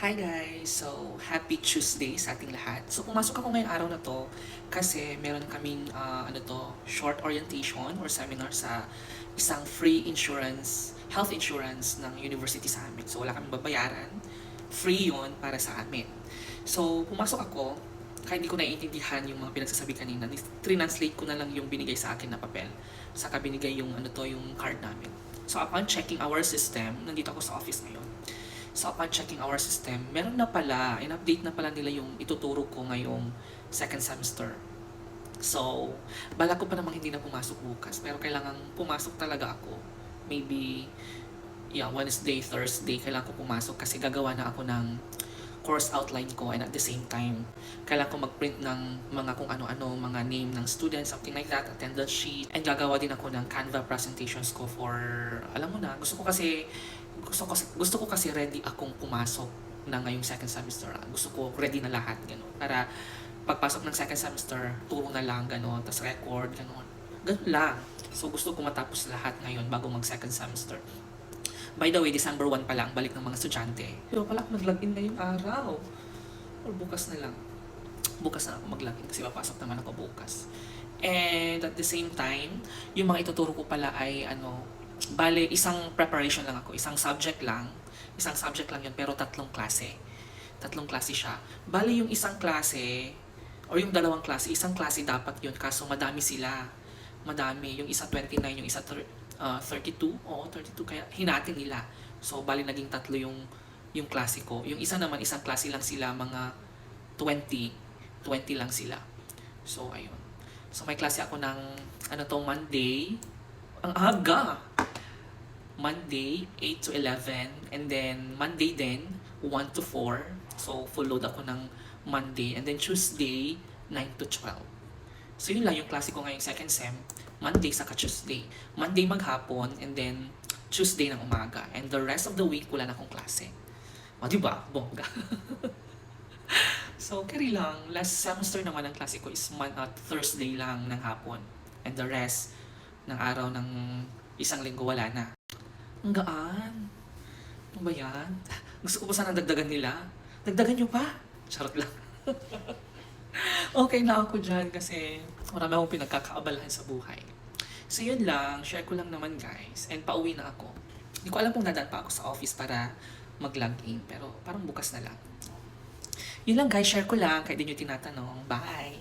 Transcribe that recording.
Hi guys! So, happy Tuesday sa ating lahat. So, pumasok ako ngayong araw na to kasi meron kaming short orientation or seminar sa isang free insurance, health insurance ng university sa amin. So, wala kaming babayaran. Free yon para sa amin. So, pumasok ako, kaya hindi ko naiintindihan yung mga pinagsasabi kanina. Translate ko na lang yung binigay sa akin na papel. Saka binigay yung yung card namin. So, upon checking our system, nandito ako sa office ngayon. So upon checking our system, meron na pala, in-update na pala nila yung ituturo ko ngayong second semester. So, bala ko pa namang hindi na pumasok bukas, pero kailangan pumasok talaga ako. Maybe, Wednesday, Thursday, kailangan ko pumasok kasi gagawa na ako ng course outline ko, and at the same time, kailangan ko mag-print ng mga kung ano-ano, mga name ng students, something like that, attendance sheet, and gagawa din ako ng Canva presentations ko for, alam mo na, gusto ko kasi ready akong pumasok na ngayong second semester. Gusto ko ready na lahat, gano'n. Para pagpasok ng second semester, turo na lang, gano'n, tas record, gano'n. Gano'n lang. So gusto ko matapos lahat ngayon bago mag second semester. By the way, December 1 pa lang, balik ng mga estudyante. Pero pala ako nag-login ngayong araw. Or bukas na lang. Bukas na ako mag-login kasi papasok naman ako bukas. And at the same time, yung mga ituturo ko pala ay bale, isang preparation lang ako. Isang subject lang yun, pero tatlong klase. Tatlong klase siya. Bale, yung isang klase, or yung dalawang klase, isang klase dapat yun, kaso madami sila. Madami. Yung isa 29, yung isa 32, oo, 32, kaya hinatin nila. So, bali naging tatlo yung klase ko. Yung isa naman, isang klase lang sila, mga 20 lang sila. So, ayun. So, may klase ako ng, Monday. Ang aga! Monday, 8 to 11. And then, Monday din, 1 to 4. So, full load ako ng Monday. And then, Tuesday, 9 to 12. So, yun lang yung klase ko ngayong second sem. Monday saka Tuesday. Monday maghapon and then Tuesday ng umaga. And the rest of the week, wala na akong klase. O, diba? Bongga. So, carry lang. Last semester naman ang klase ko is Thursday lang ng hapon. And the rest ng araw ng isang linggo wala na. Ang gaan. Ano ba yan? Gusto ko pa sana dagdagan nila. Dagdagan nyo pa? Charot lang. Okay na ako dyan kasi marami akong pinagkakaabalahan sa buhay. So yun lang, share ko lang naman guys. And pauwi na ako. Hindi ko alam kung dadaan pa ako sa office para mag-log in. Pero parang bukas na lang. Yun lang guys, share ko lang. Kahit di nyo tinatanong. Bye!